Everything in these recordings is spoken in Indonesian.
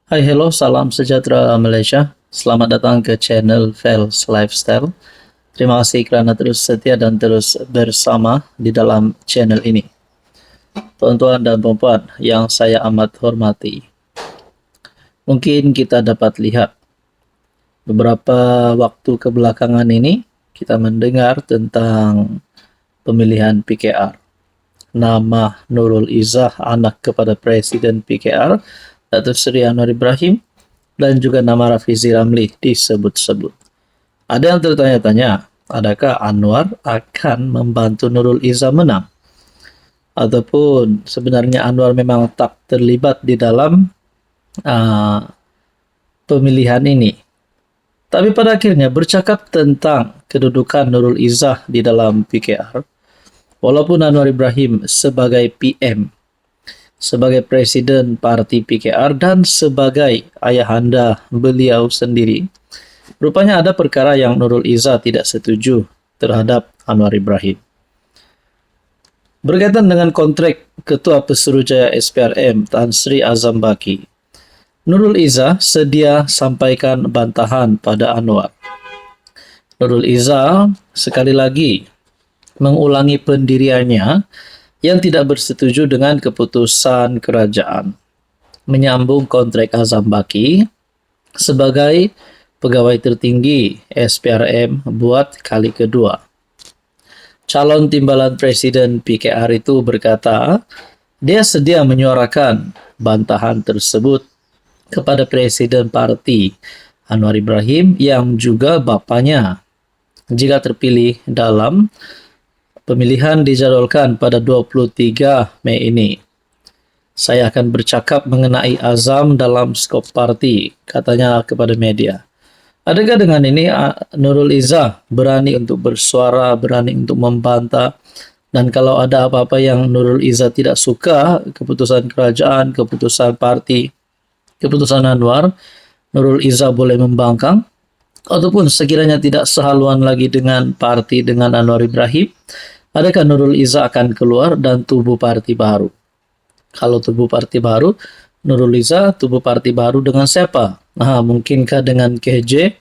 Hai, hello, salam sejahtera Malaysia. Selamat datang ke channel Fels Lifestyle. Terima kasih kerana terus setia dan terus bersama di dalam channel ini. Tuan-tuan dan puan-puan yang saya amat hormati, mungkin kita dapat lihat beberapa waktu kebelakangan ini kita mendengar tentang pemilihan PKR. Nama Nurul Izzah, anak kepada Presiden PKR, Datuk Seri Anwar Ibrahim, dan juga nama Rafizi Ramli disebut-sebut. Ada yang tertanya-tanya, adakah Anwar akan membantu Nurul Izzah menang? Ataupun sebenarnya Anwar memang tak terlibat di dalam pemilihan ini. Tapi pada akhirnya bercakap tentang kedudukan Nurul Izzah di dalam PKR, walaupun Anwar Ibrahim sebagai PM, sebagai Presiden Parti PKR dan sebagai ayahanda beliau sendiri, rupanya ada perkara yang Nurul Izzah tidak setuju terhadap Anwar Ibrahim. Berkaitan dengan kontrak Ketua Pesuruhjaya SPRM Tan Sri Azam Baki, Nurul Izzah sedia sampaikan bantahan pada Anwar. Nurul Izzah sekali lagi mengulangi pendiriannya yang tidak bersetuju dengan keputusan kerajaan menyambung kontrak Azam Baki sebagai pegawai tertinggi SPRM buat kali kedua. Calon timbalan Presiden PKR itu berkata, dia sedia menyuarakan bantahan tersebut kepada Presiden Parti Anwar Ibrahim yang juga bapanya jika terpilih dalam pemilihan dijadwalkan pada 23 Mei ini. Saya akan bercakap mengenai Azam dalam skop parti, katanya kepada media. Adakah dengan ini Nurul Izzah berani untuk bersuara, berani untuk membantah, dan kalau ada apa-apa yang Nurul Izzah tidak suka, keputusan kerajaan, keputusan parti, keputusan Anwar, Nurul Izzah boleh membangkang, ataupun sekiranya tidak sehaluan lagi dengan parti dengan Anwar Ibrahim, adakah Nurul Izzah akan keluar dan tubuh parti baru? Kalau tubuh parti baru, Nurul Izzah tubuh parti baru dengan siapa? Mungkinkah dengan KJ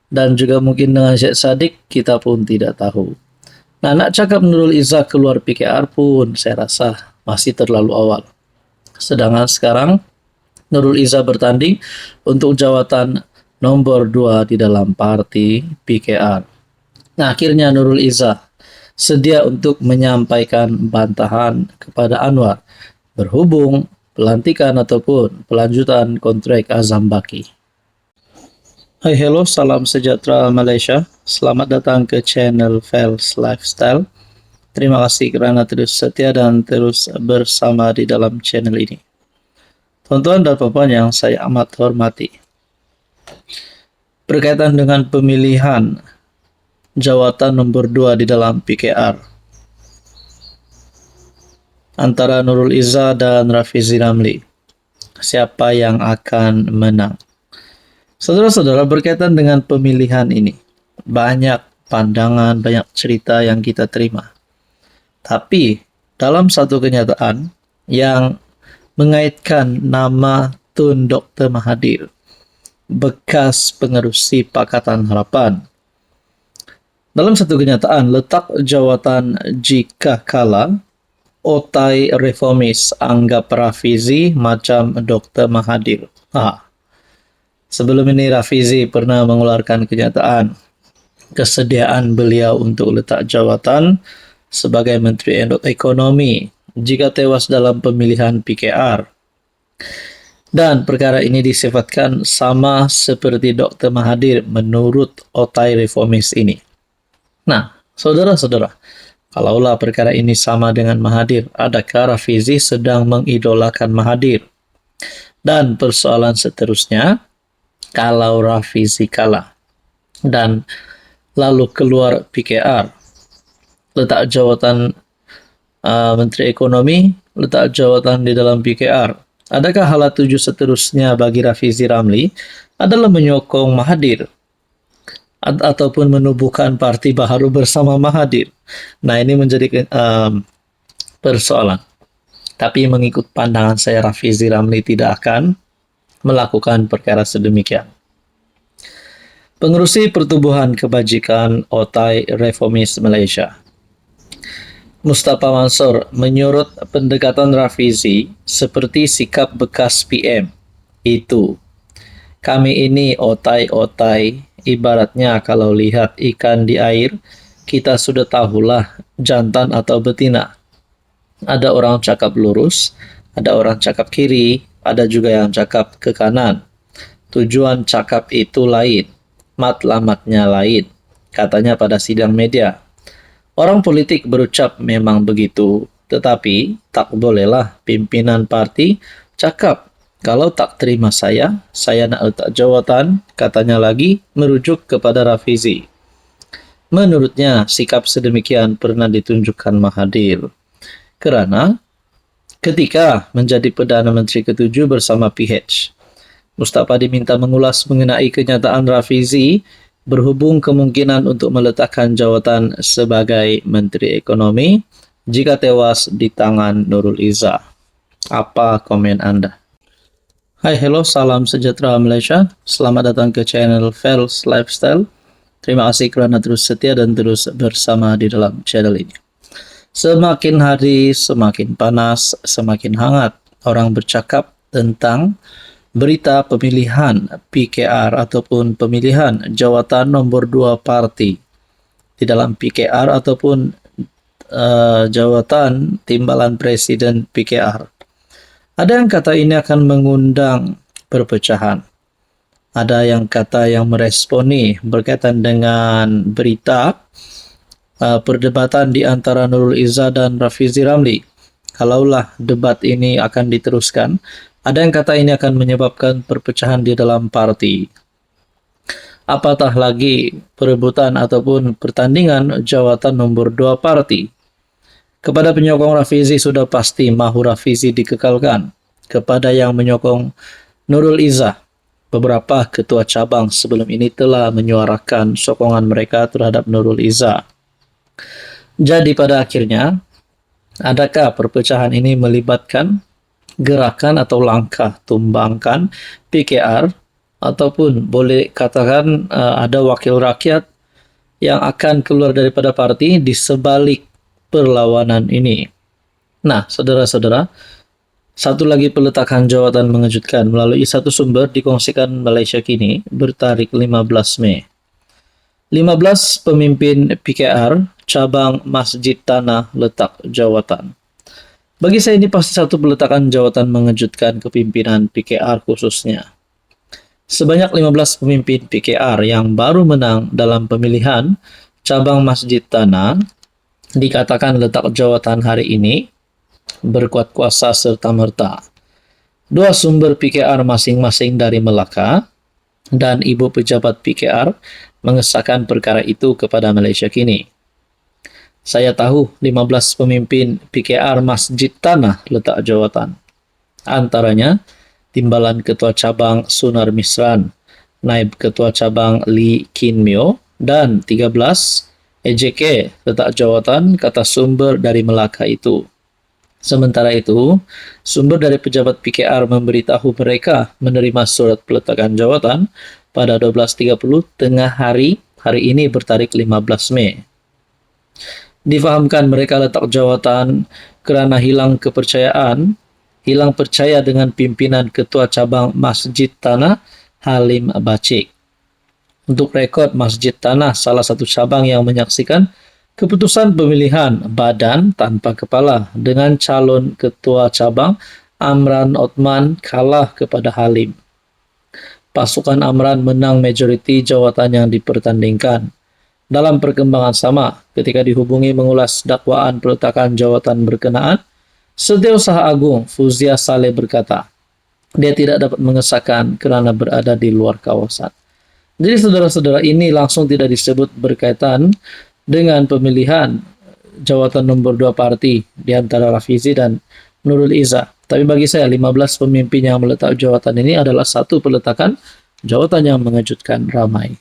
dan juga mungkin dengan Syed Saddiq, kita pun tidak tahu. Nak cakap Nurul Izzah keluar PKR pun saya rasa masih terlalu awal. Sedangkan sekarang Nurul Izzah bertanding untuk jawatan nombor 2 di dalam parti PKR. Akhirnya Nurul Izzah sedia untuk menyampaikan bantahan kepada Anwar berhubung pelantikan ataupun pelanjutan kontrak Azam Baki. Hai, hello, salam sejahtera Malaysia. Selamat datang ke channel Fels Lifestyle. Terima kasih kerana terus setia dan terus bersama di dalam channel ini. Tuan-tuan dan puan-puan yang saya amat hormati, berkaitan dengan pemilihan jawatan nombor 2 di dalam PKR antara Nurul Izzah dan Rafizi Ramli, siapa yang akan menang? Saudara-saudara, berkaitan dengan pemilihan ini, banyak pandangan, banyak cerita yang kita terima. Tapi, dalam satu kenyataan yang mengaitkan nama Tun Dr. Mahathir, bekas pengerusi Pakatan Harapan, dalam satu kenyataan, letak jawatan jika kala, otai reformis anggap Rafizi macam Dr. Mahathir. Sebelum ini Rafizi pernah mengeluarkan kenyataan kesediaan beliau untuk letak jawatan sebagai Menteri Ekonomi jika tewas dalam pemilihan PKR. Dan perkara ini disifatkan sama seperti Dr. Mahathir menurut otai reformis ini. Nah, saudara-saudara, kalaulah perkara ini sama dengan Mahathir, adakah Rafizi sedang mengidolakan Mahathir? Dan persoalan seterusnya, kalau Rafizi kalah dan lalu keluar PKR, letak jawatan Menteri Ekonomi, letak jawatan di dalam PKR, adakah hala tuju seterusnya bagi Rafizi Ramli adalah menyokong Mahathir ataupun menubuhkan parti baru bersama Mahathir? Nah, ini menjadi persoalan. Tapi mengikut pandangan saya, Rafizi Ramli tidak akan melakukan perkara sedemikian. Pengerusi Pertubuhan Kebajikan Otai Reformis Malaysia, Mustafa Mansur, menyurut pendekatan Rafizi seperti sikap bekas PM itu. Kami ini otai-otai, ibaratnya kalau lihat ikan di air, kita sudah tahulah jantan atau betina. Ada orang cakap lurus, ada orang cakap kiri, ada juga yang cakap ke kanan. Tujuan cakap itu lain, matlamatnya lain, katanya pada sidang media. Orang politik berucap memang begitu, tetapi tak bolehlah pimpinan parti cakap, kalau tak terima saya nak letak jawatan, katanya lagi merujuk kepada Rafizi. Menurutnya, sikap sedemikian pernah ditunjukkan Mahathir. Kerana ketika menjadi Perdana Menteri ke-7 bersama PH, Mustafa diminta mengulas mengenai kenyataan Rafizi berhubung kemungkinan untuk meletakkan jawatan sebagai Menteri Ekonomi jika tewas di tangan Nurul Izzah. Apa komen Anda? Hai, hello, salam sejahtera Malaysia. Selamat datang ke channel Fels Lifestyle. Terima kasih kerana terus setia dan terus bersama di dalam channel ini. Semakin hari semakin panas, semakin hangat orang bercakap tentang berita pemilihan PKR ataupun pemilihan jawatan nombor 2 parti di dalam PKR ataupun jawatan timbalan presiden PKR. Ada yang kata ini akan mengundang perpecahan. Ada yang kata yang meresponi berkaitan dengan berita perdebatan di antara Nurul Izzah dan Rafizi Ramli. Kalaulah debat ini akan diteruskan, ada yang kata ini akan menyebabkan perpecahan di dalam parti. Apatah lagi perebutan ataupun pertandingan jawatan nombor 2 parti. Kepada penyokong Rafizi sudah pasti mahu Rafizi dikekalkan. Kepada yang menyokong Nurul Izzah, beberapa ketua cabang sebelum ini telah menyuarakan sokongan mereka terhadap Nurul Izzah. Jadi pada akhirnya, adakah perpecahan ini melibatkan gerakan atau langkah tumbangkan PKR ataupun boleh katakan ada wakil rakyat yang akan keluar daripada parti di sebalik perlawanan ini. Nah, saudara-saudara, satu lagi peletakan jawatan mengejutkan melalui satu sumber dikongsikan Malaysia Kini bertarik 15 Mei. 15 pemimpin PKR cabang Masjid Tanah letak jawatan. Bagi saya ini pasti satu peletakan jawatan mengejutkan kepimpinan PKR khususnya. Sebanyak 15 pemimpin PKR yang baru menang dalam pemilihan cabang Masjid Tanah dikatakan letak jawatan hari ini berkuat kuasa serta-merta. Dua sumber PKR masing-masing dari Melaka dan ibu pejabat PKR mengesahkan perkara itu kepada Malaysia Kini. Saya tahu 15 pemimpin PKR Masjid Tanah letak jawatan. Antaranya, Timbalan Ketua Cabang Sunar Misran, Naib Ketua Cabang Lee Kin Myo, dan 13 EJK letak jawatan kata sumber dari Melaka itu. Sementara itu, sumber dari pejabat PKR memberitahu mereka menerima surat peletakan jawatan pada 12.30 tengah hari ini bertarik 15 Mei. Difahamkan mereka letak jawatan kerana hilang kepercayaan, hilang percaya dengan pimpinan Ketua Cabang Masjid Tanah Halim Bacik. Untuk rekod, Masjid Tanah salah satu cabang yang menyaksikan keputusan pemilihan badan tanpa kepala dengan calon Ketua Cabang Amran Othman kalah kepada Halim. Pasukan Amran menang majoriti jawatan yang dipertandingkan. Dalam perkembangan sama, ketika dihubungi mengulas dakwaan peletakan jawatan berkenaan, Setiausaha Agung Fuzia Saleh berkata, dia tidak dapat mengesahkan kerana berada di luar kawasan. Jadi saudara-saudara, ini langsung tidak disebut berkaitan dengan pemilihan jawatan nombor 2 parti di antara Rafizi dan Nurul Izzah. Tapi bagi saya, 15 pemimpin yang meletak jawatan ini adalah satu peletakan jawatan yang mengejutkan ramai.